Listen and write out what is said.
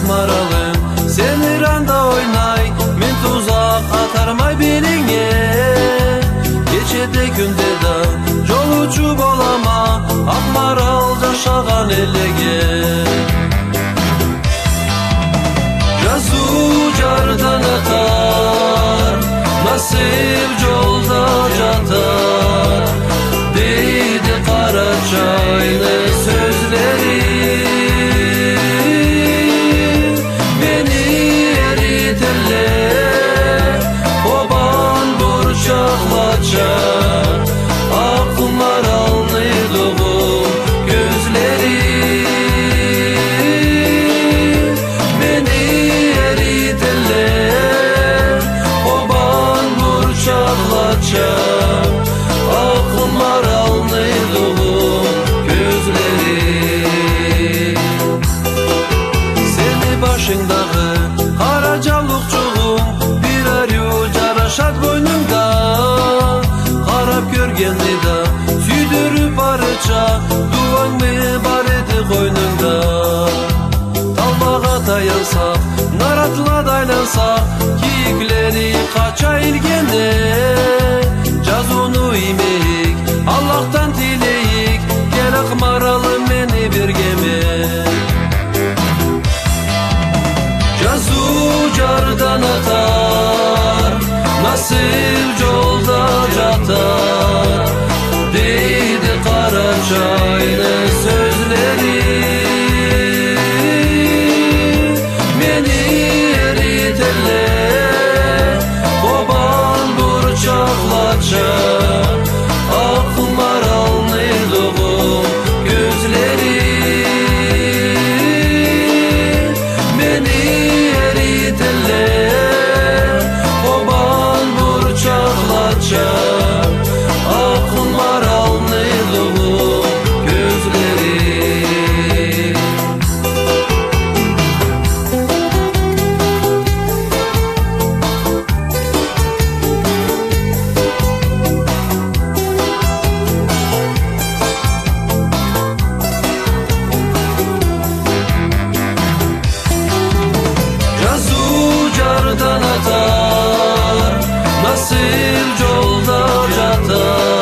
maralım, sen İranda oynay, men tuzak atarmay beline. Geçede günde de yolucu bolama, ak maral yaşagan elege. Yazı cardan atar, nasip yolda jatar, deydi Karaçaylı sözleri. Beni eriterler, oban burçaklaça, ak maralnıyduğum gözleri. Beni eriterler, oban burçaklaça, ak maralnıyduğum gözleri. Seni başındağı Karacalıkçuğum, birer yucar aşat boynunda. Karap görgenli de süydürüp arıça, duvan mı bar edi koynunda. Talmağa dayansak, naratla daylansak, kiyikleri kaça ilgene. Cazunu imeyik, Allah'tan dileyik, gel ak maralım beni bir gemi. Yazı cardan atar, nasip yolda jatar, deydi Karaçaylı sözleri. Beni eriterler, oban burçaklaça, ak maralnıyduğum gözleri. Beni eriterler, oban burçaklaça, ak maralnıyduğum gözleri. Yazı cardan atar, nasip yolda jatar,